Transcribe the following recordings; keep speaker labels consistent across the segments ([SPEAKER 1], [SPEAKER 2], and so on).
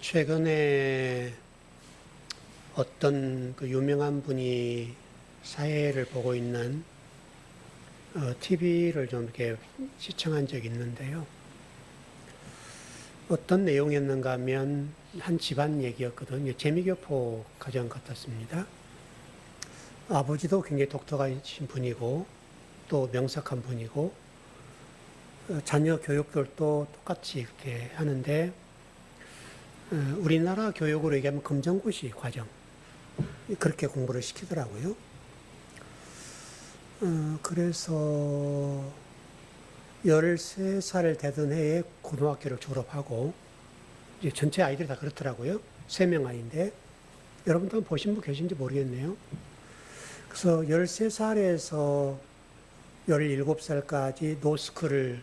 [SPEAKER 1] 최근에 어떤 그 유명한 분이 사회를 보고 있는 TV를 좀 이렇게 시청한 적이 있는데요. 어떤 내용이었는가 하면 한 집안 얘기였거든요. 재미교포 가정 같았습니다. 아버지도 굉장히 독특하신 분이고 또 명석한 분이고 자녀 교육들도 똑같이 이렇게 하는데 우리나라 교육으로 얘기하면 검정고시 과정 그렇게 공부를 시키더라고요. 그래서 13살 되던 해에 고등학교를 졸업하고 이제 전체 아이들이 다 그렇더라고요. 3명 아이인데 여러분도 보신 분 계신지 모르겠네요. 그래서 13살에서 17살까지 노스쿨을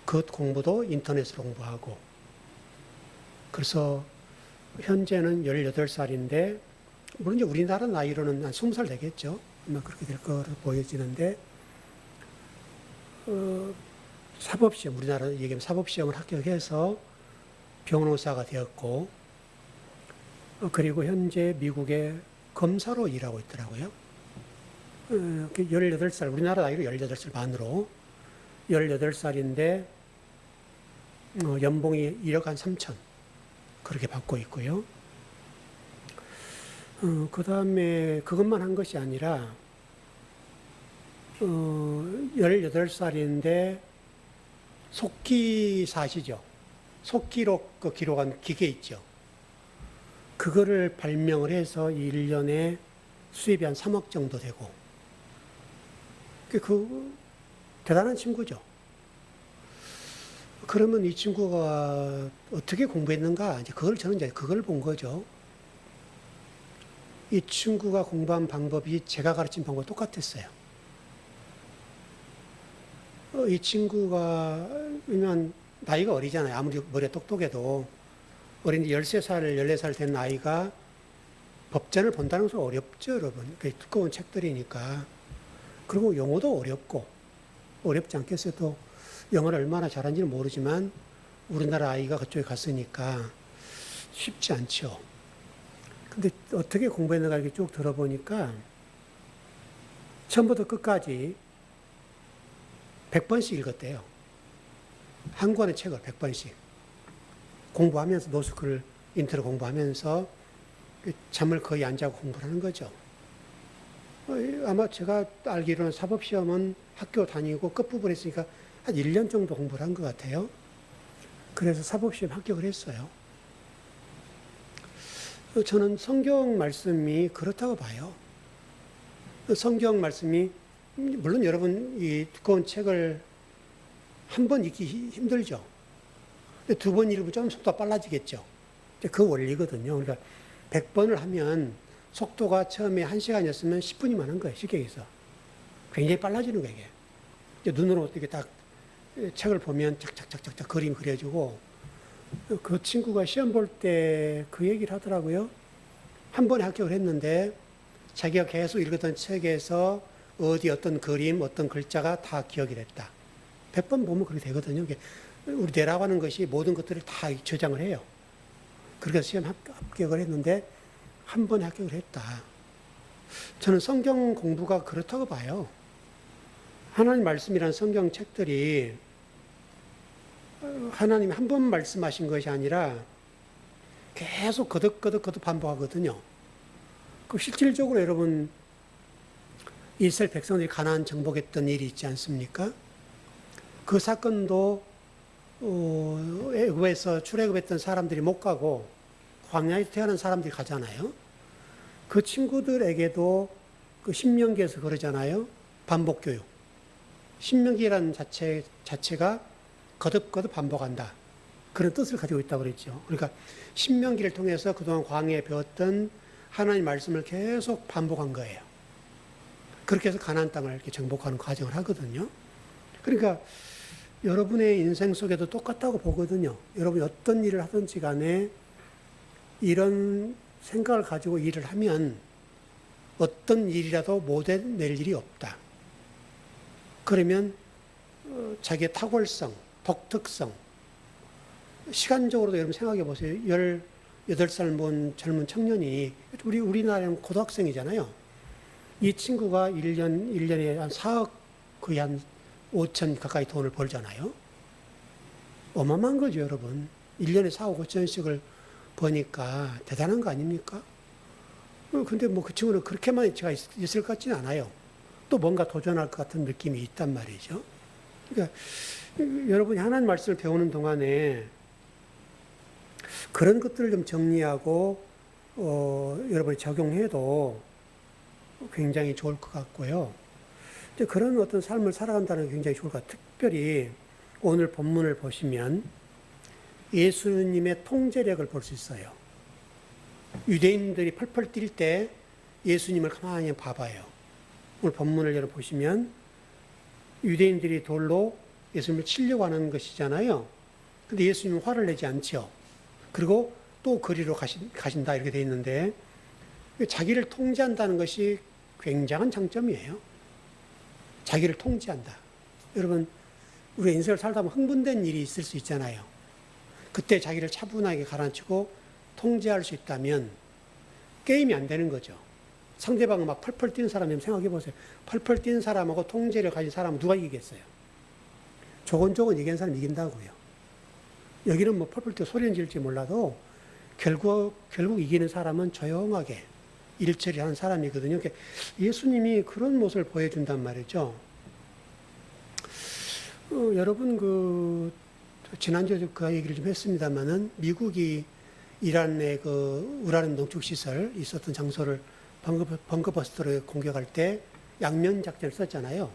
[SPEAKER 1] 그 공부도 인터넷으로 공부하고 그래서 현재는 18살인데 물론 이제 우리나라 나이로는 한 20살 되겠죠. 아마 그렇게 될 거로 보여지는데 사법시험 우리나라 얘기하면 사법시험을 합격해서 변호사가 되었고 그리고 현재 미국의 검사로 일하고 있더라고요. 18살 우리나라 나이로 18살 만으로 18살인데 연봉이 1억 한 3천 그렇게 받고 있고요. 그 다음에 그것만 한 것이 아니라 18살인데 속기사 아시죠? 속기록 그 기록한 기계 있죠. 그거를 발명을 해서 1년에 수입이 한 3억 정도 되고 그 대단한 친구죠. 그러면 이 친구가 어떻게 공부했는가? 이제 그걸 저는 이제 그걸 본 거죠. 이 친구가 공부한 방법이 제가 가르친 방법과 똑같았어요. 이 친구가, 왜냐면 나이가 어리잖아요. 아무리 머리가 똑똑해도 어린 13살, 14살 된 아이가 법전을 본다는 것은 어렵죠, 여러분. 두꺼운 책들이니까. 그리고 영어도 어렵고, 어렵지 않겠어요. 또 영어를 얼마나 잘하는지는 모르지만 우리나라 아이가 그쪽에 갔으니까 쉽지 않죠. 근데 어떻게 공부했는가 이렇게 쭉 들어보니까 처음부터 끝까지 100번씩 읽었대요. 한 권의 책을 100번씩. 공부하면서 노스쿨 인터넷 공부하면서 잠을 거의 안 자고 공부를 하는 거죠. 아마 제가 알기로는 사법시험은 학교 다니고 끝부분에 있으니까 한 1년 정도 공부를 한 것 같아요. 그래서 사법시험 합격을 했어요. 저는 성경 말씀이 그렇다고 봐요. 성경 말씀이 물론 여러분 이 두꺼운 책을 한 번 읽기 힘들죠. 두 번 읽으면 좀 속도가 빨라지겠죠. 그 원리거든요. 그러니까 100번을 하면 속도가 처음에 1시간이었으면 10분이면 하는 거예요. 쉽게 얘기해서. 굉장히 빨라지는 거예요. 이게. 눈으로 이렇게 딱 책을 보면 착착착착 그림 그려지고 그 친구가 시험 볼 때 그 얘기를 하더라고요. 한 번에 합격을 했는데 자기가 계속 읽었던 책에서 어디 어떤 그림, 어떤 글자가 다 기억이 됐다. 100번 보면 그렇게 되거든요. 우리 뇌라고 하는 것이 모든 것들을 다 저장을 해요. 그렇게 시험 합격을 했는데 한 번에 합격을 했다. 저는 성경 공부가 그렇다고 봐요. 하나님 말씀이란 성경 책들이 하나님이 한 번 말씀하신 것이 아니라 계속 거듭 반복하거든요. 그 실질적으로 여러분 이스라엘 백성들이 가나안 정복했던 일이 있지 않습니까? 그 사건도 애굽에서 출애굽했던 사람들이 못 가고 광야에서 태어난 사람들이 가잖아요. 그 친구들에게도 그 신명기에서 그러잖아요. 반복 교육. 신명기라는 자체가 거듭 반복한다. 그런 뜻을 가지고 있다고 그랬죠. 그러니까 신명기를 통해서 그동안 광야에 배웠던 하나님 말씀을 계속 반복한 거예요. 그렇게 해서 가나안 땅을 이렇게 정복하는 과정을 하거든요. 그러니까 여러분의 인생 속에도 똑같다고 보거든요. 여러분이 어떤 일을 하든지 간에 이런 생각을 가지고 일을 하면 어떤 일이라도 못 해낼 일이 없다. 그러면 자기의 탁월성, 독특성, 시간적으로도 여러분 생각해 보세요. 18살 본 젊은 청년이, 우리나라는 고등학생이잖아요. 이 친구가 1년에 한 4억, 거의 한 5천 가까이 돈을 벌잖아요. 어마어마한 거죠, 여러분. 1년에 4억 5천씩을 버니까 대단한 거 아닙니까? 근데 뭐 그 친구는 그렇게만 이치가 있을 것 같지는 않아요. 또 뭔가 도전할 것 같은 느낌이 있단 말이죠. 그러니까 여러분이 하나님 말씀을 배우는 동안에 그런 것들을 좀 정리하고 여러분이 적용해도 굉장히 좋을 것 같고요. 그런 어떤 삶을 살아간다는 게 굉장히 좋을 것 같아요. 특별히 오늘 본문을 보시면 예수님의 통제력을 볼 수 있어요. 유대인들이 펄펄 뛸 때 예수님을 가만히 봐봐요. 오늘 본문을 여러분 보시면 유대인들이 돌로 예수님을 치려고 하는 것이잖아요. 근데 예수님은 화를 내지 않죠. 그리고 또 거리로 가신다 이렇게 되어 있는데 자기를 통제한다는 것이 굉장한 장점이에요. 자기를 통제한다. 여러분, 우리 인생을 살다 보면 흥분된 일이 있을 수 있잖아요. 그때 자기를 차분하게 가라앉히고 통제할 수 있다면 게임이 안 되는 거죠. 상대방은 막 펄펄 뛰는 사람 좀 생각해 보세요. 펄펄 뛰는 사람하고 통제를 가진 사람은 누가 이기겠어요? 조곤조곤 이기는 사람이 이긴다고요. 여기는 뭐 펄펄 뛰어 소리는 질지 몰라도 결국 이기는 사람은 조용하게 일처리 하는 사람이거든요. 그러니까 예수님이 그런 모습을 보여준단 말이죠. 여러분, 지난주에 그 얘기를 좀 했습니다만은 미국이 이란의 그 우라늄 농축시설 있었던 장소를 벙커버스터로 공격할 때 양면 작전을 썼잖아요.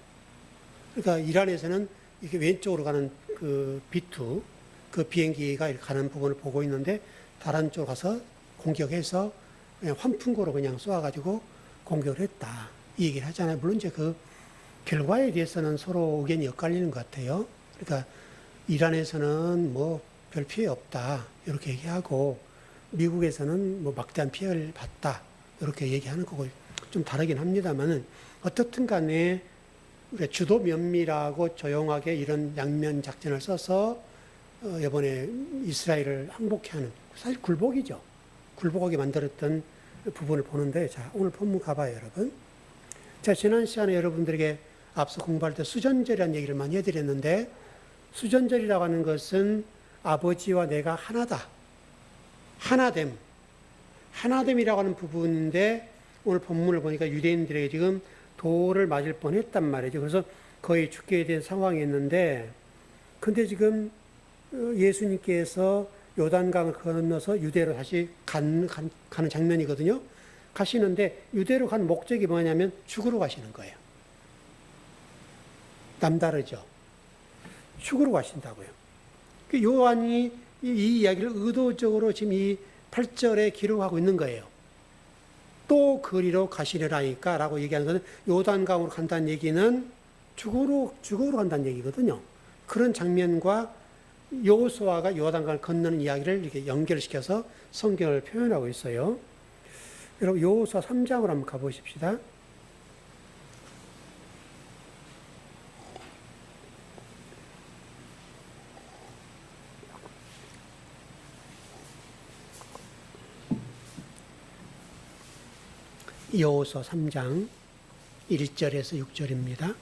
[SPEAKER 1] 그러니까 이란에서는 이렇게 왼쪽으로 가는 그 B2, 그 비행기가 가는 부분을 보고 있는데 다른 쪽으로 가서 공격해서 그냥 환풍구로 그냥 쏘아가지고 공격을 했다. 이 얘기를 하잖아요. 물론 이제 그 결과에 대해서는 서로 의견이 엇갈리는 것 같아요. 그러니까 이란에서는 뭐 별 피해 없다. 이렇게 얘기하고 미국에서는 뭐 막대한 피해를 봤다. 이렇게 얘기하는 거고 좀 다르긴 합니다만은 어떻든 간에 주도 면밀하고 조용하게 이런 양면 작전을 써서 이번에 이스라엘을 항복해 하는 사실 굴복이죠. 굴복하게 만들었던 부분을 보는데 자, 오늘 본문 가봐요, 여러분. 제가 지난 시간에 여러분들에게 앞서 공부할 때 수전절이라는 얘기를 많이 해드렸는데 수전절이라고 하는 것은 아버지와 내가 하나다. 하나됨이라고 하는 부분인데 오늘 본문을 보니까 유대인들에게 지금 돌을 맞을 뻔했단 말이죠. 그래서 거의 죽게 된 상황이었는데 근데 지금 예수님께서 요단강을 건너서 유대로 다시 가는 장면이거든요. 가시는데 유대로 가는 목적이 뭐냐면 죽으러 가시는 거예요. 남다르죠. 죽으러 가신다고요. 요한이 이 이야기를 의도적으로 지금 이 8절에 기록하고 있는 거예요. 또 거리로 가시려라니까 라고 얘기하는 것은 요단강으로 간다는 얘기는 죽으러 간다는 얘기거든요. 그런 장면과 여호수아가 요단강을 건너는 이야기를 이렇게 연결시켜서 성경을 표현하고 있어요. 여러분 여호수아 3장으로 한번 가보십시다. 여호수아 3장 1절에서 6절입니다.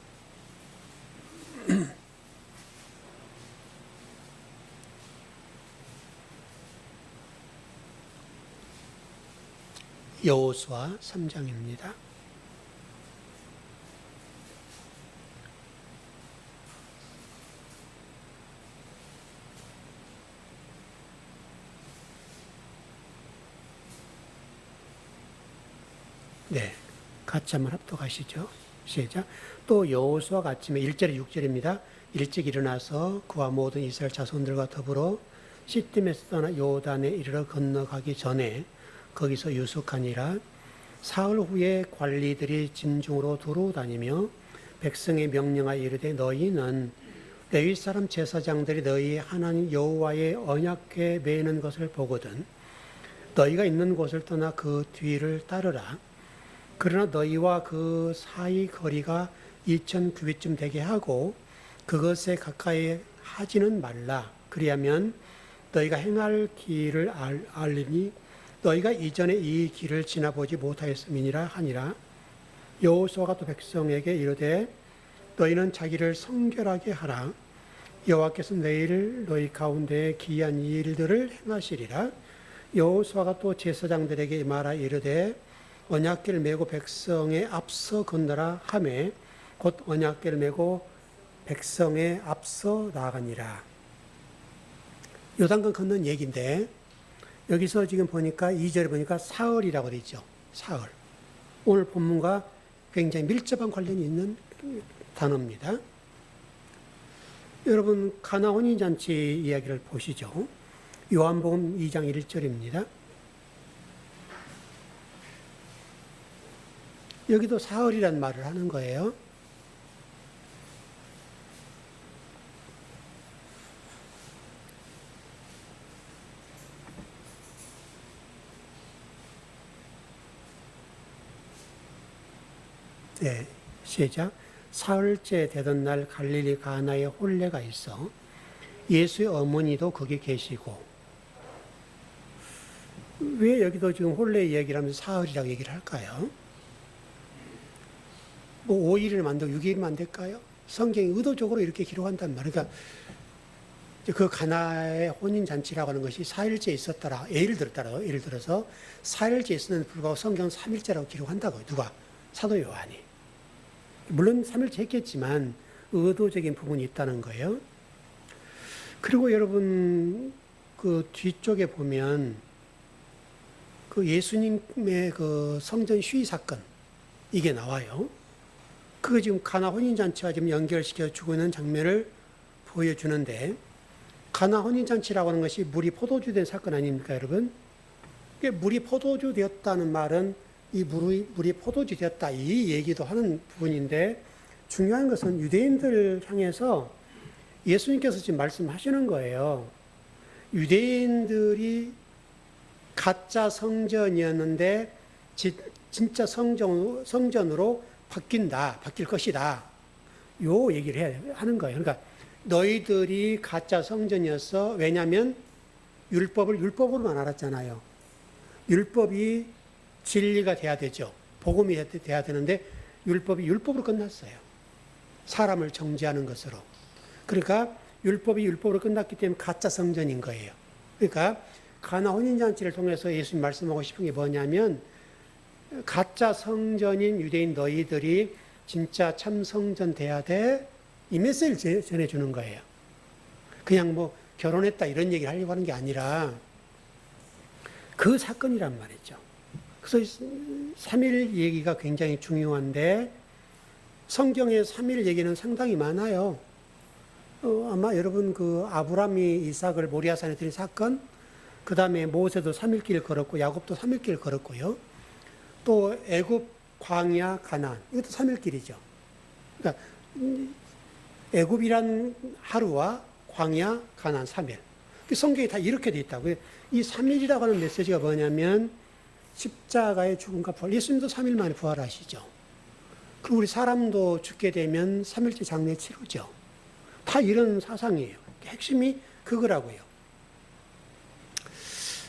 [SPEAKER 1] 여호수아 3장입니다. 네, 같이 한번 합독하시죠. 시작. 또 여호수아가 아침에 1절에 6절입니다. 일찍 일어나서 그와 모든 이스라엘 자손들과 더불어 시딤에서 떠나 요단에 이르러 건너가기 전에 거기서 유숙하니라. 사흘 후에 관리들이 진중으로 두루 다니며 백성의 명령하여 이르되 너희는 레위 사람 제사장들이 너희 하나님 여호와의 언약궤 매는 것을 보거든 너희가 있는 곳을 떠나 그 뒤를 따르라. 그러나 너희와 그 사이 거리가 2000규빗쯤 되게 하고 그것에 가까이 하지는 말라. 그리하면 너희가 행할 길을 알리니 너희가 이전에 이 길을 지나보지 못하였음이니라 하니라. 여호수아가 또 백성에게 이르되 너희는 자기를 성결하게 하라. 여호와께서 내일 너희 가운데 기이한 일들을 행하시리라. 여호수아가 또 제사장들에게 말하 이르되 언약궤를 메고 백성의 앞서 건너라 하매 곧 언약궤를 메고 백성의 앞서 나아가니라. 요단강 건넌 얘기인데 여기서 지금 보니까 2절에 보니까 사흘이라고 되어 있죠. 사흘. 오늘 본문과 굉장히 밀접한 관련이 있는 단어입니다. 여러분 가나 혼인잔치 이야기를 보시죠. 요한복음 2장 1절입니다. 여기도 사흘이란 말을 하는 거예요. 네, 시작. 사흘째 되던 날 갈릴리 가나에 혼례가 있어 예수의 어머니도 거기 계시고. 왜 여기도 지금 혼례 얘기를 하면서 사흘이라고 얘기를 할까요? 뭐 5일을 만들고 6일을 만들까요? 성경이 의도적으로 이렇게 기록한단 말이에요. 그러니까 그 가나의 혼인잔치라고 하는 것이 4일째 있었더라. 예를 들어서 4일째 있었는데 불구하고 성경은 3일째라고 기록한다고요. 누가? 사도 요한이. 물론 3일째 했겠지만 의도적인 부분이 있다는 거예요. 그리고 여러분 그 뒤쪽에 보면 그 예수님의 그 성전 시위 사건 이게 나와요. 그거 지금 가나 혼인잔치와 지금 연결시켜 주고 있는 장면을 보여주는데 가나 혼인잔치라고 하는 것이 물이 포도주 된 사건 아닙니까, 여러분? 물이 포도주 되었다는 말은 이 물이 포도주 되었다 이 얘기도 하는 부분인데 중요한 것은 유대인들 향해서 예수님께서 지금 말씀하시는 거예요. 유대인들이 가짜 성전이었는데 진짜 성전으로 바뀔 것이다. 요 얘기를 하는 거예요. 그러니까 너희들이 가짜 성전이었어. 왜냐하면 율법을 율법으로만 알았잖아요. 율법이 진리가 돼야 되죠. 복음이 돼야 되는데 율법이 율법으로 끝났어요. 사람을 정죄하는 것으로. 그러니까 율법이 율법으로 끝났기 때문에 가짜 성전인 거예요. 그러니까 가나 혼인잔치를 통해서 예수님 말씀하고 싶은 게 뭐냐면 가짜 성전인 유대인 너희들이 진짜 참 성전 돼야 돼. 이 메시지를 전해주는 거예요. 그냥 뭐 결혼했다 이런 얘기를 하려고 하는 게 아니라 그 사건이란 말이죠. 그래서 3일 얘기가 굉장히 중요한데 성경에 3일 얘기는 상당히 많아요. 아마 여러분 그 아브라함이 이삭을 모리아산에 드린 사건, 그 다음에 모세도 3일길 걸었고 야곱도 3일길 걸었고요. 또 애굽 광야 가나안 이것도 3일길이죠. 그러니까 애굽이란 하루와 광야 가나안 3일. 성경이 다 이렇게 돼 있다고. 이 3일이라고 하는 메시지가 뭐냐면 십자가의 죽음과 부활. 예수님도 3일 만에 부활하시죠. 그리고 우리 사람도 죽게 되면 3일째 장례 치르죠. 다 이런 사상이에요. 핵심이 그거라고요.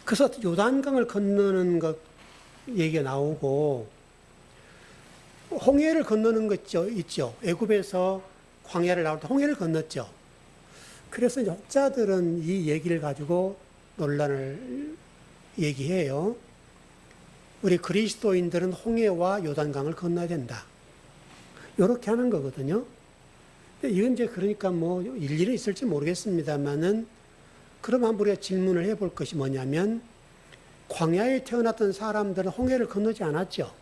[SPEAKER 1] 그래서 요단강을 건너는 것 얘기가 나오고 홍해를 건너는 것 있죠. 애굽에서 광야를 나올 때 홍해를 건넜죠. 그래서 이제 혹자들은 이 얘기를 가지고 논란을 얘기해요. 우리 그리스도인들은 홍해와 요단강을 건너야 된다. 이렇게 하는 거거든요. 이건 이제 그러니까 뭐 일리는 있을지 모르겠습니다만은 그럼 한번 우리가 질문을 해볼 것이 뭐냐면 광야에 태어났던 사람들은 홍해를 건너지 않았죠.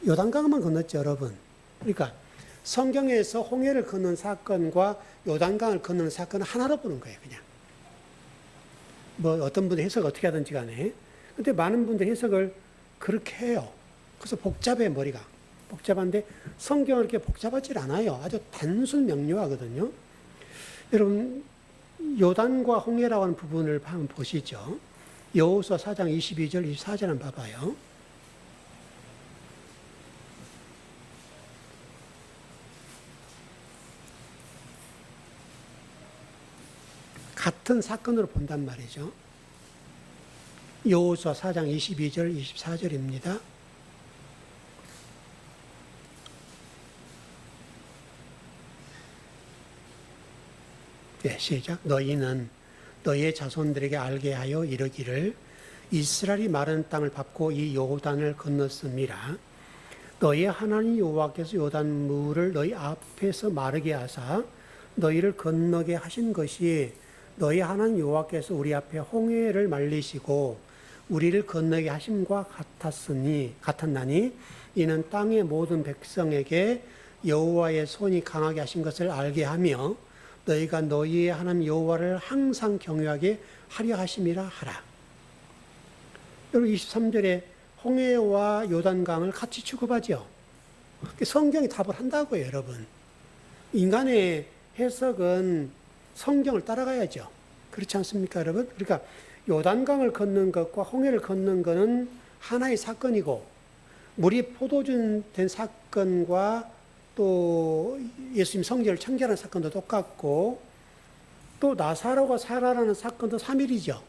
[SPEAKER 1] 요단강만 건넜죠, 여러분. 그러니까 성경에서 홍해를 건넌 사건과 요단강을 건너는 사건은 하나로 보는 거예요, 그냥. 뭐 어떤 분들 해석을 어떻게 하든지 간에. 근데 많은 분들이 해석을 그렇게 해요. 그래서 복잡해, 머리가. 복잡한데 성경은 이렇게 복잡하지 않아요. 아주 단순 명료하거든요. 여러분, 요단과 홍해라고 하는 부분을 한번 보시죠. 여호수아 4장 22절, 24절 한번 봐봐요. 같은 사건으로 본단 말이죠. 여호수아 4장 22절, 24절입니다. 네, 시작. 너희는 너희의 자손들에게 알게 하여 이르기를 이스라엘이 마른 땅을 밟고 이 요단을 건넜음이라. 너희의 하나님 여호와께서 요단 물을 너희 앞에서 마르게 하사 너희를 건너게 하신 것이 너희 하나님 여호와께서 우리 앞에 홍해를 말리시고 우리를 건너게 하심과 같았나니 이는 땅의 모든 백성에게 여호와의 손이 강하게 하신 것을 알게 하며 너희가 너희의 하나님 여호와를 항상 경외하게 하려 하심이라 하라. 여러분 23절에 홍해와 요단강을 같이 취급하죠. 성경이 답을 한다고요, 여러분. 인간의 해석은 성경을 따라가야죠. 그렇지 않습니까, 여러분? 그러니까 요단강을 건넌 것과 홍해를 건넌 것은 하나의 사건이고 물이 포도주 된 사건과 또 예수님 성전을 청결한 사건도 똑같고 또 나사로가 살아나는 사건도 3일이죠.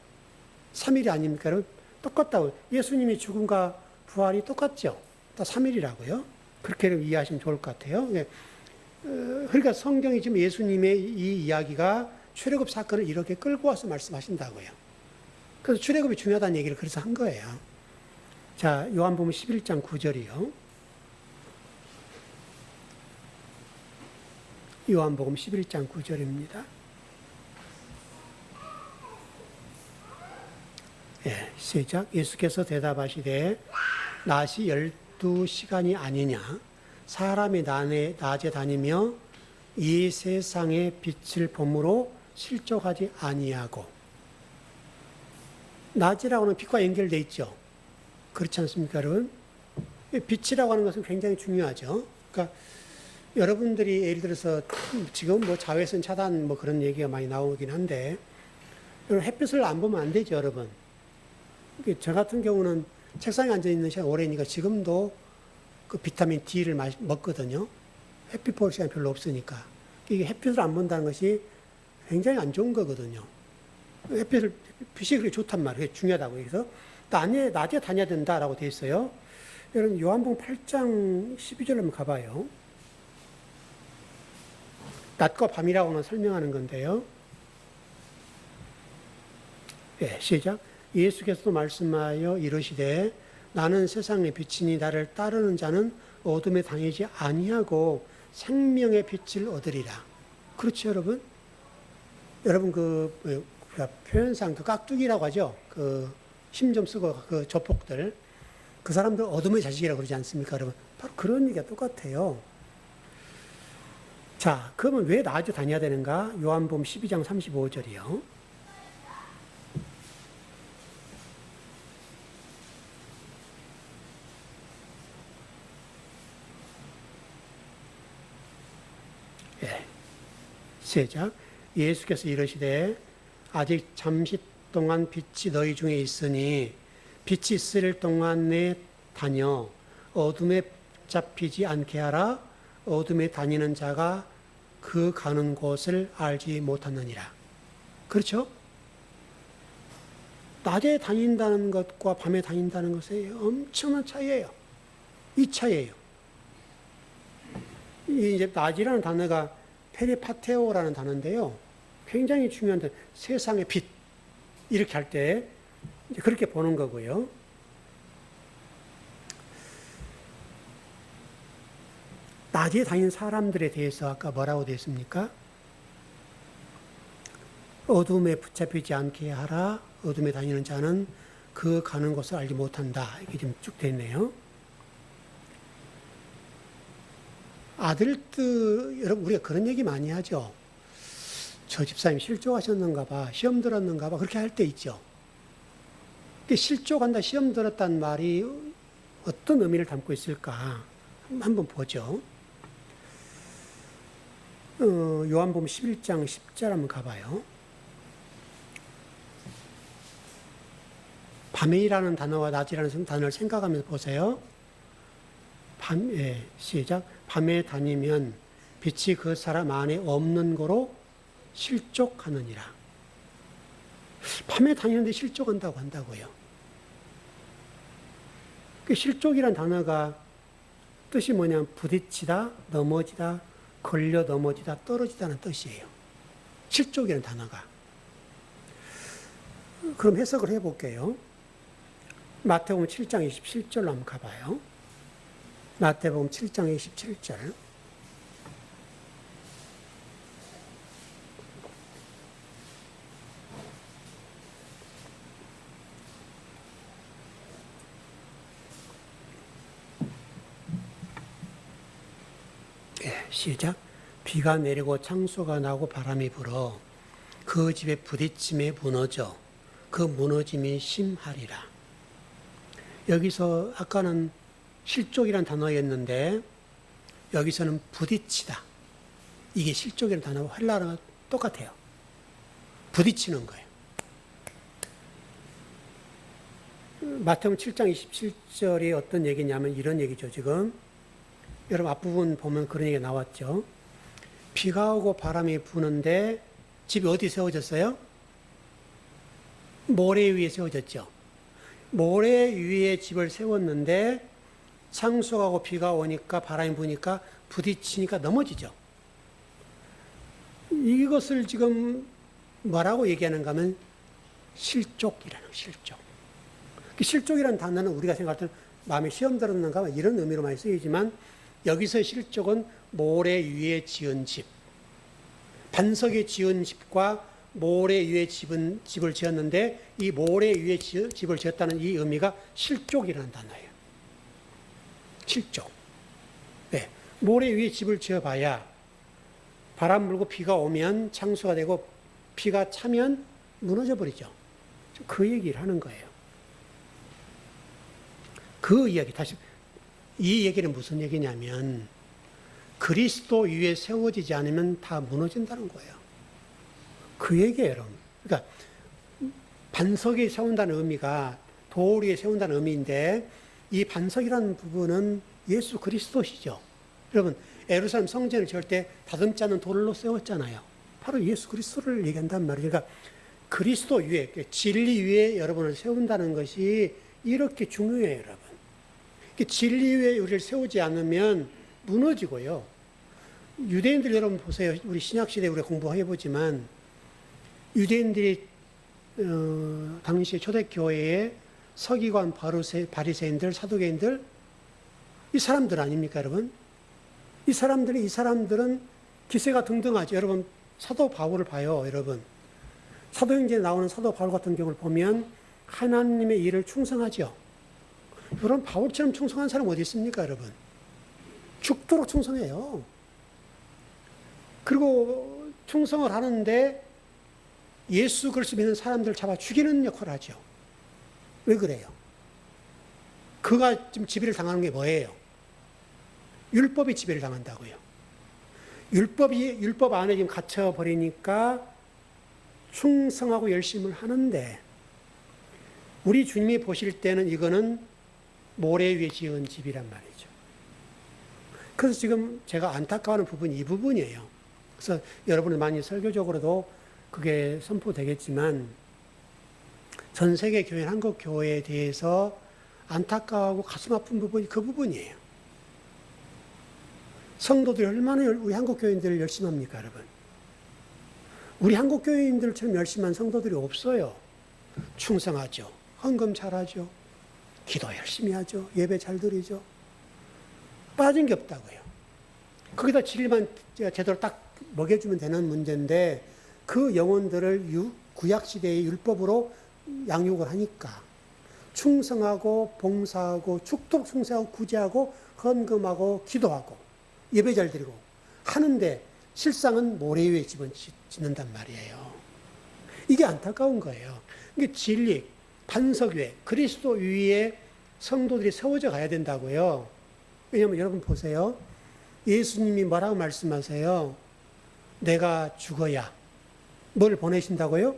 [SPEAKER 1] 3일이 아닙니까, 여러분? 똑같다고. 예수님의 죽음과 부활이 똑같죠. 다 3일이라고요. 그렇게 이해하시면 좋을 것 같아요. 그러니까 성경이 지금 예수님의 이 이야기가 출애굽 사건을 이렇게 끌고 와서 말씀하신다고요. 그래서 출애굽이 중요하다는 얘기를 그래서 한 거예요. 자, 요한복음 11장 9절이요. 요한복음 11장 9절입니다. 예, 시작. 예수께서 대답하시되 낮이 12시간이 아니냐 사람이 낮에 다니며 이 세상의 빛을 봄으로 실족하지 아니하고. 낮이라고 하는 빛과 연결되어 있죠. 그렇지 않습니까, 여러분? 빛이라고 하는 것은 굉장히 중요하죠. 그러니까 여러분들이 예를 들어서 지금 뭐 자외선 차단 뭐 그런 얘기가 많이 나오긴 한데 햇빛을 안 보면 안 되죠, 여러분. 저 같은 경우는 책상에 앉아 있는 시간 오래니까 지금도 그 비타민 D를 먹거든요. 햇빛 볼 시간이 별로 없으니까. 이게 햇빛을 안 본다는 것이 굉장히 안 좋은 거거든요. 빛이 그렇게 좋단 말이에요. 중요하다고. 그래서 낮에 다녀야 된다라고 되어 있어요. 여러분, 요한복음 8장 12절로 한번 가봐요. 낮과 밤이라고는 설명하는 건데요. 네, 시작. 예수께서도 말씀하여 이르시되 나는 세상의 빛이니 나를 따르는 자는 어둠에 다니지 아니하고 생명의 빛을 얻으리라. 그렇죠, 여러분? 여러분 표현상 깍두기라고 하죠. 힘 좀 쓰고 그 조폭들. 그 사람들 어둠의 자식이라고 그러지 않습니까, 여러분? 바로 그런 얘기가 똑같아요. 자, 그러면 왜 낮에 다녀야 되는가? 요한복음 12장 35절이요. 시작. 예수께서 이르시되 아직 잠시 동안 빛이 너희 중에 있으니 빛이 있을 동안 내 다녀 어둠에 잡히지 않게 하라. 어둠에 다니는 자가 그 가는 곳을 알지 못하느니라. 그렇죠? 낮에 다닌다는 것과 밤에 다닌다는 것에 엄청난 차이예요. 이 차이예요. 이제 낮이라는 단어가 페리파테오라는 단어인데요. 굉장히 중요한 단어. 세상의 빛. 이렇게 할 때 그렇게 보는 거고요. 낮에 다니는 사람들에 대해서 아까 뭐라고 되어 있습니까? 어둠에 붙잡히지 않게 하라. 어둠에 다니는 자는 그 가는 곳을 알지 못한다. 이게 지금 쭉 되어 있네요. 여러분, 우리가 그런 얘기 많이 하죠. 저 집사님 실족하셨는가 봐, 시험 들었는가 봐, 그렇게 할 때 있죠. 근데 실족한다, 시험 들었다는 말이 어떤 의미를 담고 있을까? 한번 보죠. 요한복음 11장 10절 한번 가봐요. 밤이라는 단어와 낮이라는 단어를 생각하면서 보세요. 시작. 밤에 다니면 빛이 그 사람 안에 없는 거로 실족하느니라. 밤에 다니는데 실족한다고 한다고요. 그 실족이란 단어가 뜻이 뭐냐면 부딪히다, 넘어지다, 걸려 넘어지다, 떨어지다는 뜻이에요. 실족이라는 단어가. 그럼 해석을 해볼게요. 마태복음 7장 27절로 한번 가봐요. 마태복음 7장 27절. 시작. 비가 내리고 창수가 나고 바람이 불어 그 집에 부딪힘에 무너져 그 무너짐이 심하리라. 여기서 아까는 실족이라는 단어였는데 여기서는 부딪히다. 이게 실족이라는 단어와 헬라어가 똑같아요. 부딪히는 거예요. 마태복음 7장 27절이 어떤 얘기냐면 이런 얘기죠. 지금 여러분 앞부분 보면 그런 얘기가 나왔죠. 비가 오고 바람이 부는데 집이 어디 세워졌어요? 모래 위에 세워졌죠. 모래 위에 집을 세웠는데 창수하고 비가 오니까 바람이 부니까 부딪히니까 넘어지죠. 이것을 지금 뭐라고 얘기하는가 하면 실족이라는 실족. 실족이라는 단어는 우리가 생각할 때 마음에 시험 들었는가 하면 이런 의미로 많이 쓰이지만 여기서 실족은 모래 위에 지은 집, 반석에 지은 집과 모래 위에 집을 지었는데 이 모래 위에 집을 지었다는 이 의미가 실족이라는 단어예요. 실족. 네. 모래 위에 집을 지어봐야 바람 불고 비가 오면 창수가 되고 비가 차면 무너져 버리죠. 그 얘기를 하는 거예요. 그 이야기 다시 이 얘기는 무슨 얘기냐면 그리스도 위에 세워지지 않으면 다 무너진다는 거예요. 그 얘기예요, 여러분. 그러니까 반석에 세운다는 의미가 돌 위에 세운다는 의미인데 이 반석이라는 부분은 예수 그리스도시죠. 여러분, 예루살렘 성전을 지을 때 다듬지 않은 돌로 세웠잖아요. 바로 예수 그리스도를 얘기한단 말이에요. 그러니까 그리스도 위에, 진리 위에 여러분을 세운다는 것이 이렇게 중요해요, 여러분. 진리 위에 우리를 세우지 않으면 무너지고요. 유대인들 여러분 보세요. 우리 신약시대에 우리가 공부해보지만 유대인들이 당시 초대교회에 서기관, 바리새인들, 사두개인들 이 사람들 아닙니까 여러분? 이 사람들은 기세가 등등하죠. 여러분 사도 바울을 봐요. 여러분 사도행전에 나오는 사도 바울 같은 경우를 보면 하나님의 일을 충성하죠. 여러분 바울처럼 충성한 사람 어디 있습니까 여러분? 죽도록 충성해요. 그리고 충성을 하는데 예수 그리스도 믿는 사람들 잡아 죽이는 역할을 하죠. 왜 그래요? 그가 지금 지배를 당하는 게 뭐예요? 율법이 지배를 당한다고요. 율법 안에 지금 갇혀버리니까 충성하고 열심을 하는데 우리 주님이 보실 때는 이거는 모래 위에 지은 집이란 말이죠. 그래서 지금 제가 안타까워하는 부분이 이 부분이에요. 그래서 여러분은 많이 설교적으로도 그게 선포되겠지만 전 세계 교회, 한국 교회에 대해서 안타까워하고 가슴 아픈 부분이 그 부분이에요. 성도들이 얼마나 우리 한국 교인들을 열심히 합니까, 여러분? 우리 한국 교인들처럼 열심히 한 성도들이 없어요. 충성하죠. 헌금 잘하죠. 기도 열심히 하죠. 예배 잘 드리죠. 빠진 게 없다고요. 거기다 진리만 제대로 딱 먹여주면 되는 문제인데 그 영혼들을 구약시대의 율법으로 양육을 하니까 충성하고 봉사하고 죽도록 충성하고 구제하고 헌금하고 기도하고 예배 잘 드리고 하는데 실상은 모래 위에 집을 짓는단 말이에요. 이게 안타까운 거예요. 이게 진리, 반석 위에, 그리스도 위에 성도들이 세워져 가야 된다고요. 왜냐하면 여러분 보세요. 예수님이 뭐라고 말씀하세요? 내가 죽어야 뭘 보내신다고요?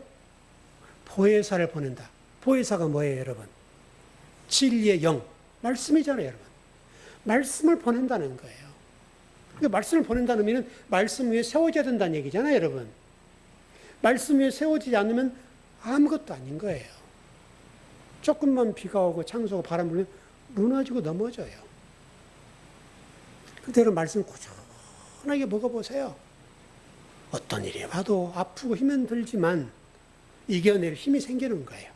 [SPEAKER 1] 보혜사를 보낸다. 보혜사가 뭐예요, 여러분? 진리의 영, 말씀이잖아요, 여러분. 말씀을 보낸다는 거예요. 그러니까 말씀을 보낸다는 의미는 말씀 위에 세워져야 된다는 얘기잖아요, 여러분. 말씀 위에 세워지지 않으면 아무것도 아닌 거예요. 조금만 비가 오고 창수고 바람 불면 무너지고 넘어져요. 그대로 말씀 꾸준하게 먹어보세요. 어떤 일이 와도 아프고 힘은 들지만 이겨낼 힘이 생기는 거예요.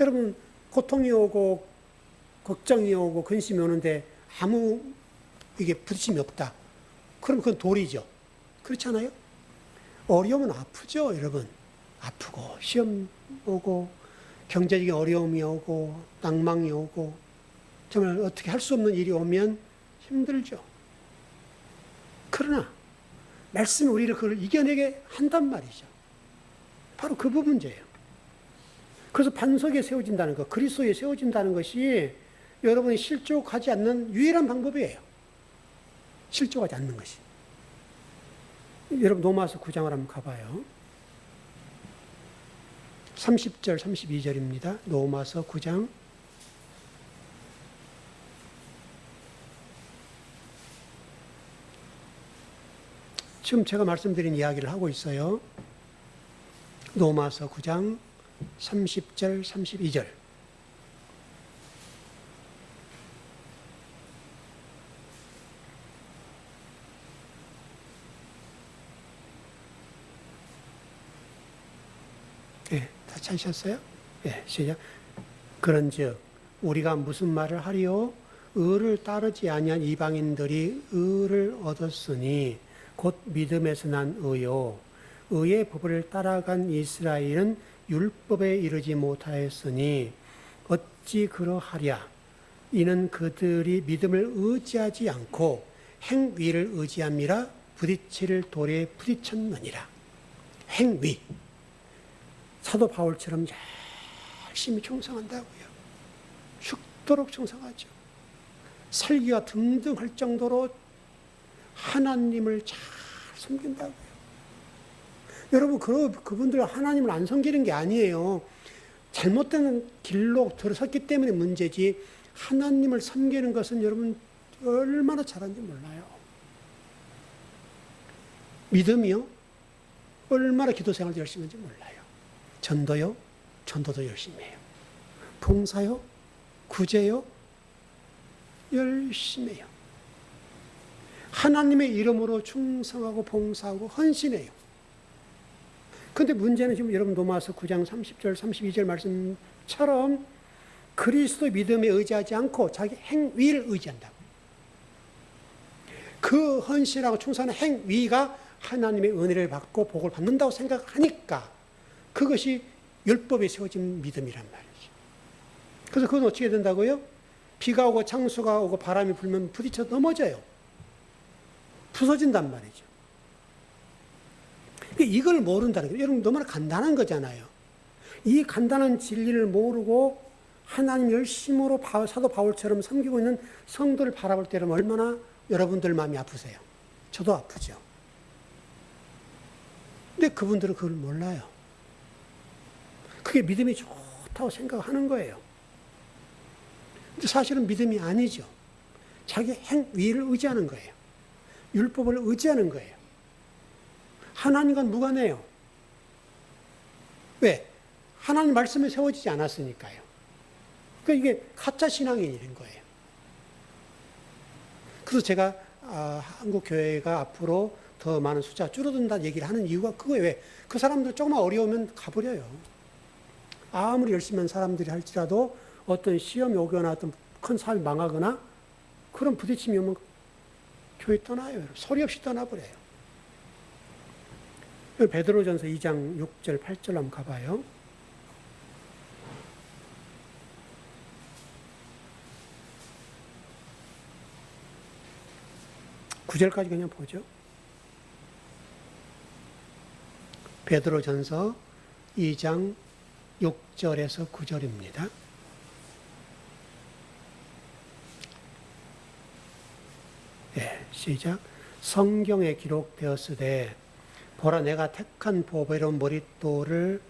[SPEAKER 1] 여러분, 고통이 오고 걱정이 오고 근심이 오는데 아무 이게 부딪힘이 없다. 그럼 그건 돌이죠. 그렇지 않아요? 어려움은 아프죠, 여러분. 아프고 시험 오고 경제적인 어려움이 오고 낭망이 오고 정말 어떻게 할 수 없는 일이 오면 힘들죠. 그러나 말씀이 우리를 그걸 이겨내게 한단 말이죠. 바로 그 문제예요. 그래서 반석에 세워진다는 것, 그리스도에 세워진다는 것이 여러분이 실족하지 않는 유일한 방법이에요. 실족하지 않는 것이. 여러분 로마서 9장을 한번 가봐요. 30절, 32절입니다. 로마서 9장. 지금 제가 말씀드린 이야기를 하고 있어요. 로마서 9장 30절, 32절. 예, 다 찾으셨어요? 예, 시작. 그런즉 우리가 무슨 말을 하리요? 의를 따르지 아니한 이방인들이 의를 얻었으니 곧 믿음에서 난 의요. 의의 법을 따라간 이스라엘은 율법에 이르지 못하였으니 어찌 그러하랴? 이는 그들이 믿음을 의지하지 않고 행위를 의지함이라 부딪힐 돌에 부딪혔느니라. 행위. 사도 바울처럼 열심히 충성한다고요. 죽도록 충성하죠. 살기가 등등할 정도로 하나님을 잘 섬긴다고요. 여러분, 그분들 하나님을 안 섬기는 게 아니에요. 잘못된 길로 들어섰기 때문에 문제지, 하나님을 섬기는 것은 여러분 얼마나 잘하는지 몰라요. 믿음이요? 얼마나 기도 생활도 열심히 하는지 몰라요. 전도요? 전도도 열심히 해요. 봉사요? 구제요? 열심히 해요. 하나님의 이름으로 충성하고 봉사하고 헌신해요. 그런데 문제는 지금 여러분 로마서 9장 30절, 32절 말씀처럼 그리스도 믿음에 의지하지 않고 자기 행위를 의지한다고. 그 헌신하고 충성하는 행위가 하나님의 은혜를 받고 복을 받는다고 생각하니까 그것이 율법에 세워진 믿음이란 말이죠. 그래서 그건 어떻게 된다고요? 비가 오고 창수가 오고 바람이 불면 부딪혀 넘어져요. 부서진단 말이죠. 이걸 모른다는 거예요. 여러분 너무나 간단한 거잖아요. 이 간단한 진리를 모르고 하나님 열심으로 사도 바울처럼 섬기고 있는 성도를 바라볼 때는 얼마나 여러분들 마음이 아프세요. 저도 아프죠. 근데 그분들은 그걸 몰라요. 그게 믿음이 좋다고 생각하는 거예요. 근데 사실은 믿음이 아니죠. 자기 행위를 의지하는 거예요. 율법을 의지하는 거예요. 하나님과 무관해요. 왜? 하나님 말씀에 세워지지 않았으니까요. 그러니까 이게 가짜 신앙이 있는 거예요. 그래서 제가 한국 교회가 앞으로 더 많은 숫자가 줄어든다는 얘기를 하는 이유가 그거예요. 왜? 그 사람들 조금만 어려우면 가버려요. 아무리 열심히 한 사람들이 할지라도 어떤 시험이 오거나 어떤 큰 사업이 망하거나 그런 부딪힘이 오면 교회 떠나요. 소리 없이 떠나버려요. 베드로전서 2장 6절 8절 한번 가봐요. (9절까지) 그냥 보죠. 베드로전서 2장 6절에서 9절입니다. 네, 시작. 성경에 기록되었으되 보라 내가 택한 보배로운 머릿돌을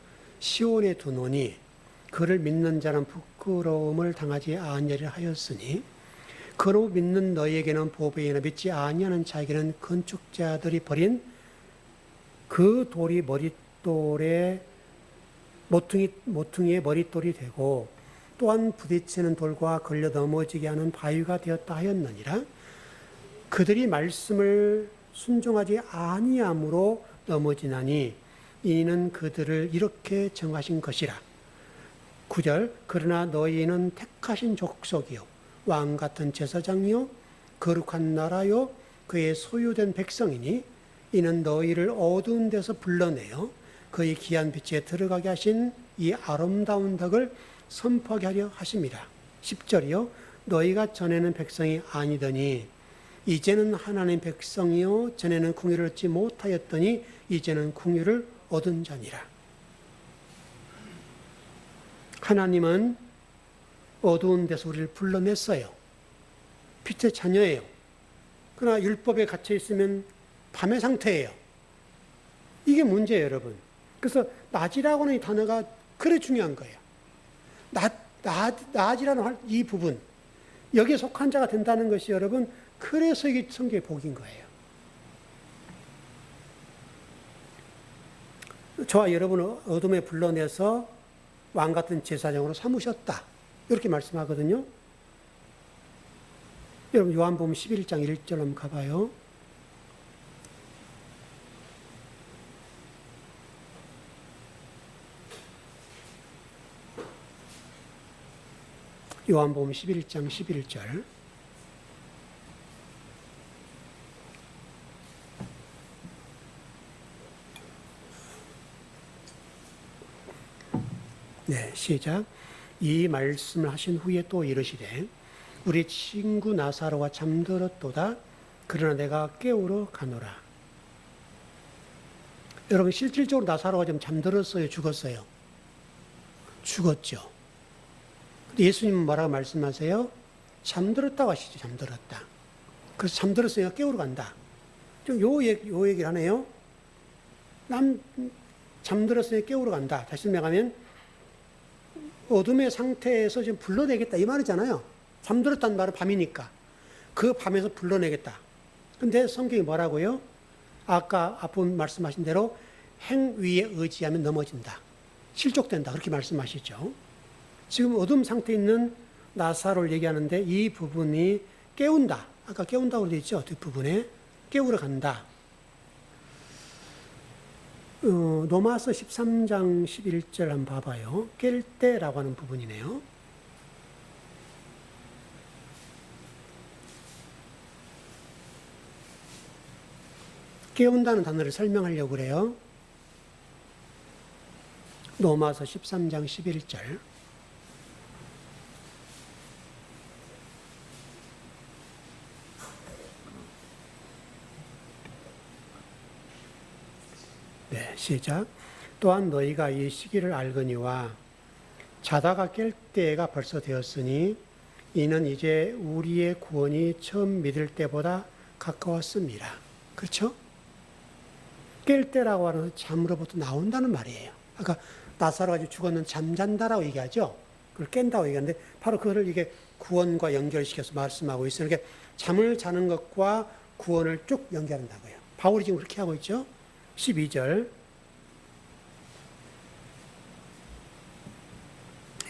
[SPEAKER 1] 시온에 두노니 그를 믿는 자는 부끄러움을 당하지 아니하리라 하였으니 그로 믿는 너희에게는 보배이나 믿지 아니하는 자에게는 건축자들이 버린 그 돌이 머릿돌에 모퉁이의 머릿돌이 되고 또한 부딪히는 돌과 걸려 넘어지게 하는 바위가 되었다 하였느니라. 그들이 말씀을 순종하지 아니함으로 넘어지나니 이는 그들을 이렇게 정하신 것이라. 9절 그러나 너희는 택하신 족속이요 왕 같은 제사장이요 거룩한 나라요 그의 소유된 백성이니 이는 너희를 어두운 데서 불러내어 그의 귀한 빛에 들어가게 하신 이 아름다운 덕을 선포하게 하려 하심이라. 10절이요 너희가 전에는 백성이 아니더니 이제는 하나님 백성이요 전에는 궁유를 얻지 못하였더니 이제는 궁유를 얻은 자니라. 하나님은 어두운 데서 우리를 불러냈어요. 빛의 자녀예요. 그러나 율법에 갇혀 있으면 밤의 상태예요. 이게 문제예요, 여러분. 그래서 낮이라고 하는 이 단어가 그래 중요한 거예요. 낮이라는 이 부분, 여기에 속한 자가 된다는 것이 여러분, 그래서 이게 성경의 복인 거예요. 저와 여러분을 어둠에 불러내서 왕 같은 제사장으로 삼으셨다. 이렇게 말씀하거든요. 여러분 요한복음 11장 1절 한번 가봐요. 요한복음 11장 11절. 네, 시작. 이 말씀을 하신 후에 또 이르시되 우리 친구 나사로가 잠들었도다. 그러나 내가 깨우러 가노라. 여러분 실질적으로 나사로가 좀 잠들었어요? 죽었어요? 죽었죠. 예수님은 뭐라고 말씀하세요? 잠들었다고 하시죠. 잠들었다. 그래서 잠들었으니까 깨우러 간다. 좀 요 얘기를 하네요. 잠들었으니까 깨우러 간다. 다시 설명하면 어둠의 상태에서 지금 불러내겠다 이 말이잖아요. 잠들었다는 말은 밤이니까 그 밤에서 불러내겠다. 근데 성경이 뭐라고요? 아까 앞분 말씀하신 대로 행 위에 의지하면 넘어진다. 실족된다. 그렇게 말씀하시죠. 지금 어둠 상태에 있는 나사로를 얘기하는데 이 부분이 깨운다. 아까 깨운다고 되어 있죠. 뒷부분에 깨우러 간다. 로마서 13장 11절 한번 봐봐요. 깰 때라고 하는 부분이네요. 깨운다는 단어를 설명하려고 그래요. 로마서 13장 11절. 네, 시작. 또한 너희가 이 시기를 알거니와 자다가 깰 때가 벌써 되었으니 이는 이제 우리의 구원이 처음 믿을 때보다 가까웠습니다. 그렇죠? 깰 때라고 하는 잠으로부터 나온다는 말이에요. 아까 나사로가 죽었는 잠잔다라고 얘기하죠. 그걸 깬다고 얘기하는데 바로 그거를 이게 구원과 연결시켜서 말씀하고 있어요. 이렇게 잠을 자는 것과 구원을 쭉 연결한다고요. 바울이 지금 그렇게 하고 있죠. 12절.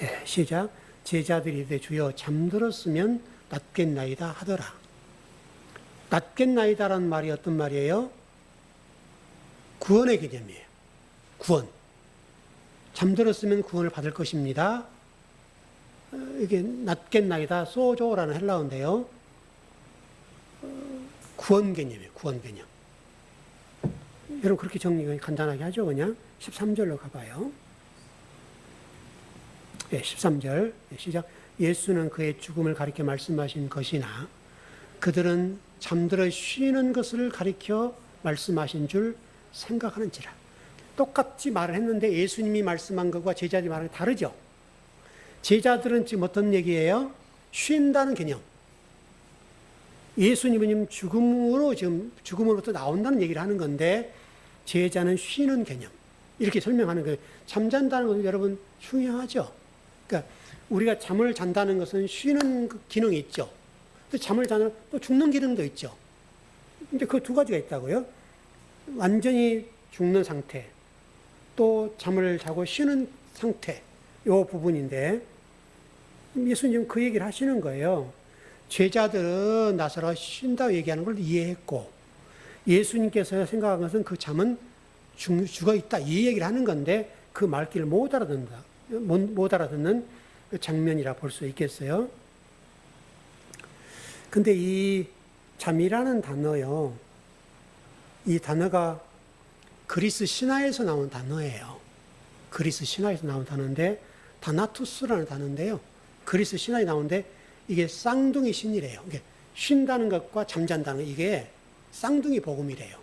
[SPEAKER 1] 예, 시작. 제자들이 이르되 주여 잠들었으면 낫겠나이다 하더라. 낫겠나이다라는 말이 어떤 말이에요? 구원의 개념이에요. 구원. 잠들었으면 구원을 받을 것입니다. 이게 낫겠나이다 소조라는 헬라어인데요. 구원 개념이에요. 구원 개념. 여러분 그렇게 정리 간단하게 하죠. 그냥 13절로 가봐요. 네, 13절 시작. 예수는 그의 죽음을 가리켜 말씀하신 것이나 그들은 잠들어 쉬는 것을 가리켜 말씀하신 줄 생각하는지라. 똑같이 말을 했는데 예수님이 말씀한 것과 제자들이 말하는 게 다르죠. 제자들은 지금 어떤 얘기예요? 쉰다는 개념. 예수님은 죽음으로부터 나온다는 얘기를 하는 건데 제자는 쉬는 개념. 이렇게 설명하는 거예요. 잠잔다는 것은 여러분 중요하죠. 그러니까 우리가 잠을 잔다는 것은 쉬는 기능이 있죠. 또 잠을 자는 또 죽는 기능도 있죠. 근데 그 두 가지가 있다고요. 완전히 죽는 상태, 또 잠을 자고 쉬는 상태, 요 부분인데 예수님 그 얘기를 하시는 거예요. 제자들은 나사로가 쉰다고 얘기하는 걸 이해했고 예수님께서 생각한 것은 그 잠은 죽어 있다 이 얘기를 하는 건데 그 말귀를 못 알아듣는 그 장면이라 볼 수 있겠어요. 근데 이 잠이라는 단어요. 이 단어가 그리스 신화에서 나온 단어예요. 그리스 신화에서 나온 단어인데 다나투스라는 단어인데요. 그리스 신화에 나오는데 이게 쌍둥이 신이래요. 이게 쉰다는 것과 잠잔다는 것, 이게 쌍둥이 복음이래요.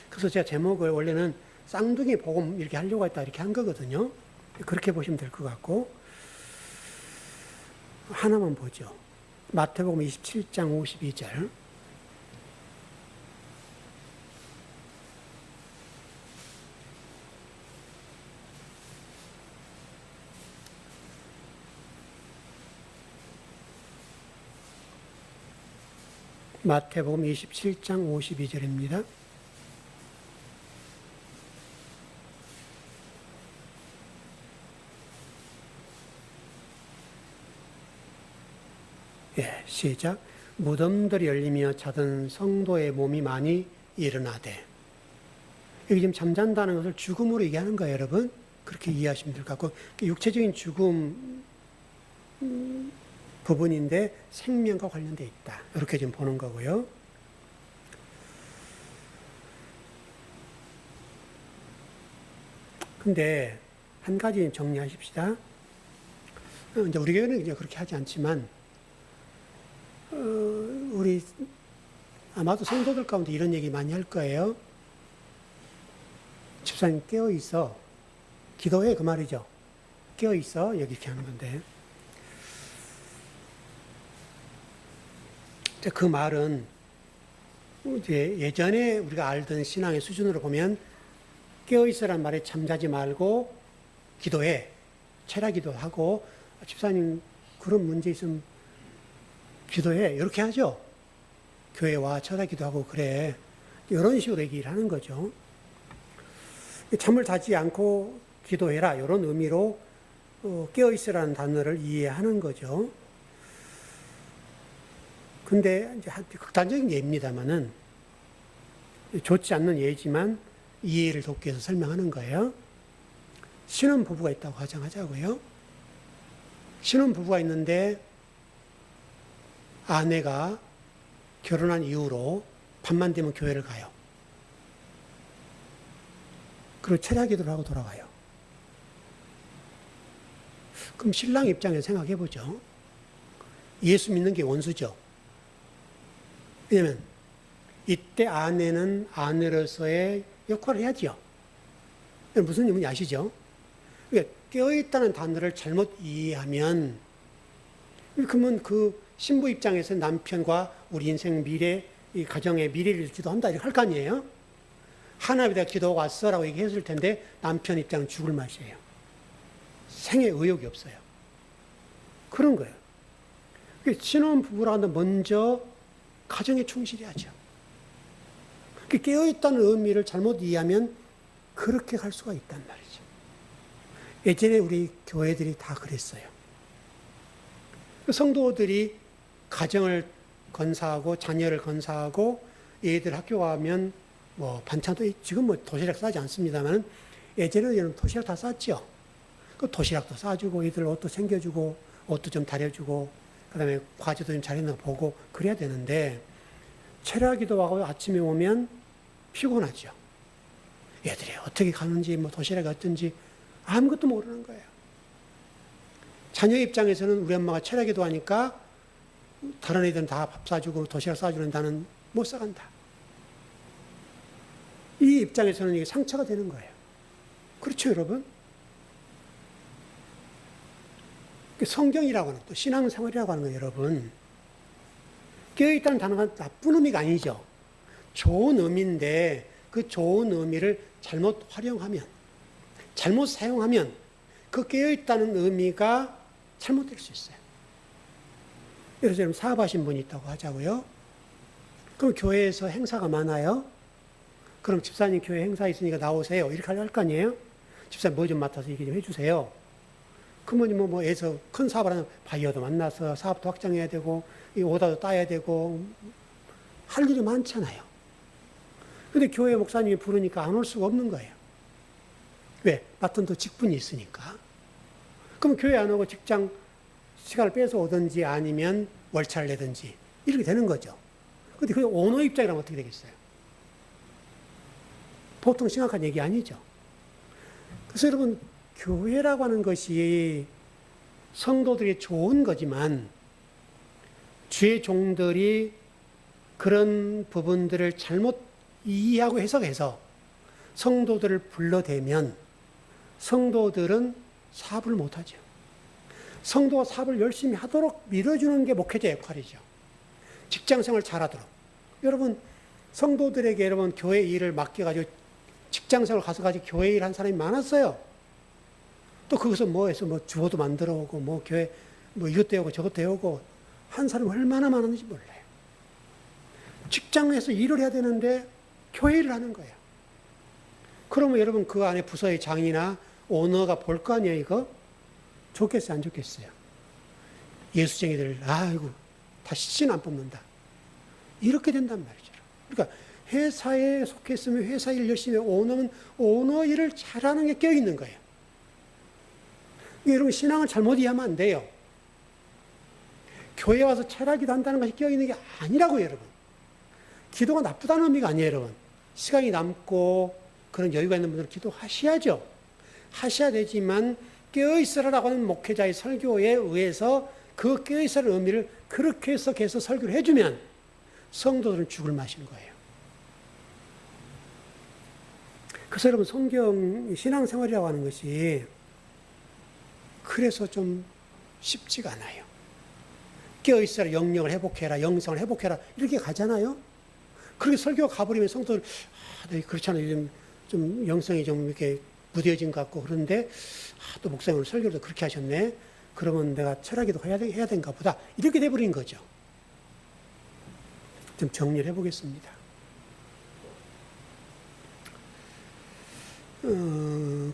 [SPEAKER 1] 그래서 제가 제목을 원래는 쌍둥이 복음 이렇게 하려고 했다 이렇게 한 거거든요. 그렇게 보시면 될 것 같고 하나만 보죠. 마태복음 27장 52절. 마태복음 27장 52절입니다. 예, 시작. 무덤들이 열리며 자던 성도의 몸이 많이 일어나되. 여기 지금 잠잔다는 것을 죽음으로 얘기하는 거예요, 여러분. 그렇게 이해하시면 될 것 같고, 육체적인 죽음 부분인데 생명과 관련되어 있다. 이렇게 지금 보는 거고요. 근데 한 가지 정리하십시다. 이제 우리 교회는 이제 그렇게 하지 않지만, 우리 아마도 성도들 가운데 이런 얘기 많이 할 거예요. 집사님 깨어 있어. 기도해 그 말이죠. 깨어 있어. 여기 이렇게 하는 건데. 그 말은 이제 예전에 우리가 알던 신앙의 수준으로 보면 깨어 있으란 말에 잠자지 말고 기도해. 체라 기도하고 집사님 그런 문제 있으면 기도해. 이렇게 하죠. 교회 와 체라 기도하고 그래. 이런 식으로 얘기를 하는 거죠. 잠을 자지 않고 기도해라. 이런 의미로 깨어 있으라는 단어를 이해하는 거죠. 근데 이제 극단적인 예입니다만은 좋지 않는 예지만 이해를 돕기 위해서 설명하는 거예요. 신혼 부부가 있다고 가정하자고요. 신혼 부부가 있는데 아내가 결혼한 이후로 밤만 되면 교회를 가요. 그리고 철야 기도를 하고 돌아가요. 그럼 신랑 입장에서 생각해 보죠. 예수 믿는 게 원수죠. 왜냐면 이때 아내는 아내로서의 역할을 해야죠. 무슨 의미인지 아시죠? 그러니까 깨어있다는 단어를 잘못 이해하면 그러면 그 신부 입장에서 남편과 우리 인생 미래, 이 가정의 미래를 기도한다 이렇게 할 거 아니에요? 하나님이다 기도가 왔어라고 얘기했을 텐데 남편 입장은 죽을 맛이에요. 생에 의욕이 없어요. 그런 거예요. 신혼 부부라는 먼저 가정에 충실해야죠. 깨어있다는 의미를 잘못 이해하면 그렇게 갈 수가 있단 말이죠. 예전에 우리 교회들이 다 그랬어요. 성도들이 가정을 건사하고 자녀를 건사하고 얘들 학교 가면 뭐 반찬도 지금 뭐 도시락 싸지 않습니다만 예전에는 도시락 다 쌌죠. 그 도시락도 싸주고 얘들 옷도 챙겨주고 옷도 좀 다려주고 그다음에 과제도 좀 잘했나 보고 그래야 되는데 철야기도 하고 아침에 오면 피곤하죠. 얘들이 어떻게 가는지 뭐 도시락이 어떤지 아무것도 모르는 거예요. 자녀 입장에서는 우리 엄마가 철야기도 하니까 다른 애들은 다 밥 사주고 도시락 싸주는 나는 못 사간다. 이 입장에서는 이게 상처가 되는 거예요. 그렇죠, 여러분? 성경이라고 하는 또 신앙생활이라고 하는 거예요, 여러분. 깨어있다는 단어가 나쁜 의미가 아니죠. 좋은 의미인데 그 좋은 의미를 잘못 활용하면, 잘못 사용하면 그 깨어있다는 의미가 잘못될 수 있어요. 예를 들면 사업하신 분이 있다고 하자고요. 그럼 교회에서 행사가 많아요. 그럼 집사님 교회 행사 있으니까 나오세요. 이렇게 할 거 아니에요? 집사님 뭐 좀 맡아서 얘기 좀 해주세요. 그러면 뭐 에서 큰 사업을 하는 바이어도 만나서 사업도 확장해야 되고, 이 오다도 따야 되고, 할 일이 많잖아요. 근데 교회 목사님이 부르니까 안 올 수가 없는 거예요. 왜? 맡은 또 직분이 있으니까. 그럼 교회 안 오고 직장 시간을 빼서 오든지 아니면 월차를 내든지 이렇게 되는 거죠. 근데 그 오너 입장이라면 어떻게 되겠어요? 보통 심각한 얘기 아니죠. 그래서 여러분, 교회라고 하는 것이 성도들이 좋은 거지만 주의 종들이 그런 부분들을 잘못 이해하고 해석해서 성도들을 불러대면 성도들은 사업을 못하죠. 성도가 사업을 열심히 하도록 밀어주는 게 목회자 역할이죠. 직장생활 잘하도록. 여러분, 성도들에게 여러분 교회 일을 맡겨가지고 직장생활 가서가지고 교회 일 한 사람이 많았어요. 또 거기서 뭐 해서 뭐 주호도 만들어 오고 뭐 교회 뭐 이것도 해오고 저것도 해오고 한 사람이 얼마나 많았는지 몰라요. 직장에서 일을 해야 되는데 교회 일을 하는 거예요. 그러면 여러분 그 안에 부서의 장이나 오너가 볼 거 아니에요, 이거? 좋겠어요, 안 좋겠어요? 예수쟁이들, 아이고, 다시 신 안 뽑는다. 이렇게 된단 말이죠. 그러니까 회사에 속했으면 회사 일 열심히 오너는 오너 일을 잘하는 게 껴있는 거예요. 여러분, 신앙을 잘못 이해하면 안 돼요. 교회 와서 철학기도 한다는 것이 껴있는 게 아니라고요, 여러분. 기도가 나쁘다는 의미가 아니에요, 여러분. 시간이 남고 그런 여유가 있는 분들은 기도하셔야죠. 하셔야 되지만 깨어있으라라고 하는 목회자의 설교에 의해서 그 깨어있으라는 의미를 그렇게 해석해서 설교를 해주면 성도들은 죽을 맛인 거예요. 그래서 여러분, 성경 신앙생활이라고 하는 것이 그래서 좀 쉽지가 않아요. 깨어있으라, 영령을 회복해라, 영성을 회복해라 이렇게 가잖아요. 그렇게 설교가 가버리면 성도들 그렇잖아요. 좀 영성이 좀 이렇게 무뎌진 것 같고 그런데 또 목사님 오늘 설교도 그렇게 하셨네. 그러면 내가 철학기도 해야 되는가 보다. 이렇게 돼버린 거죠. 좀 정리를 해보겠습니다.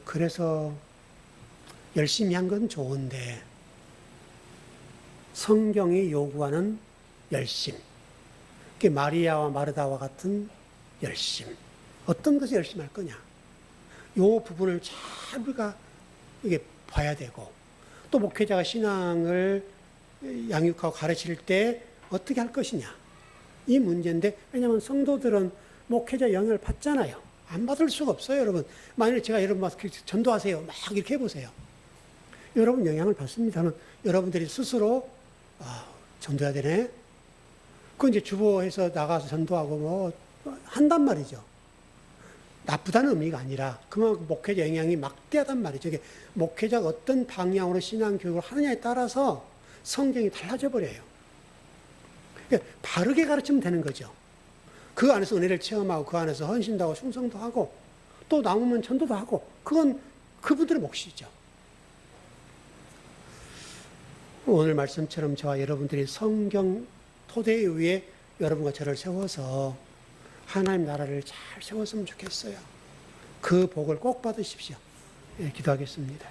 [SPEAKER 1] 그래서 열심히 한 건 좋은데 성경이 요구하는 열심, 그게 마리아와 마르다와 같은 열심, 어떤 것을 열심히 할 거냐, 요 부분을 잘 우리가 이게 봐야 되고, 또 목회자가 신앙을 양육하고 가르칠 때 어떻게 할 것이냐, 이 문제인데, 왜냐하면 성도들은 목회자 영향을 받잖아요. 안 받을 수가 없어요, 여러분. 만약에 제가 여러분 막 전도하세요, 막 이렇게 해보세요. 여러분 영향을 받습니다. 하면 여러분들이 스스로 전도해야 되네. 그 이제 주보해서 나가서 전도하고 뭐 한단 말이죠. 나쁘다는 의미가 아니라 그만큼 목회자 영향이 막대하단 말이죠. 이게 목회자가 어떤 방향으로 신앙 교육을 하느냐에 따라서 성경이 달라져 버려요. 그러니까 바르게 가르치면 되는 거죠. 그 안에서 은혜를 체험하고 그 안에서 헌신도 하고 충성도 하고 또 남으면 전도도 하고, 그건 그분들의 몫이죠. 오늘 말씀처럼 저와 여러분들이 성경 토대 위에 여러분과 저를 세워서 하나님 나라를 잘 세웠으면 좋겠어요. 그 복을 꼭 받으십시오. 예, 기도하겠습니다.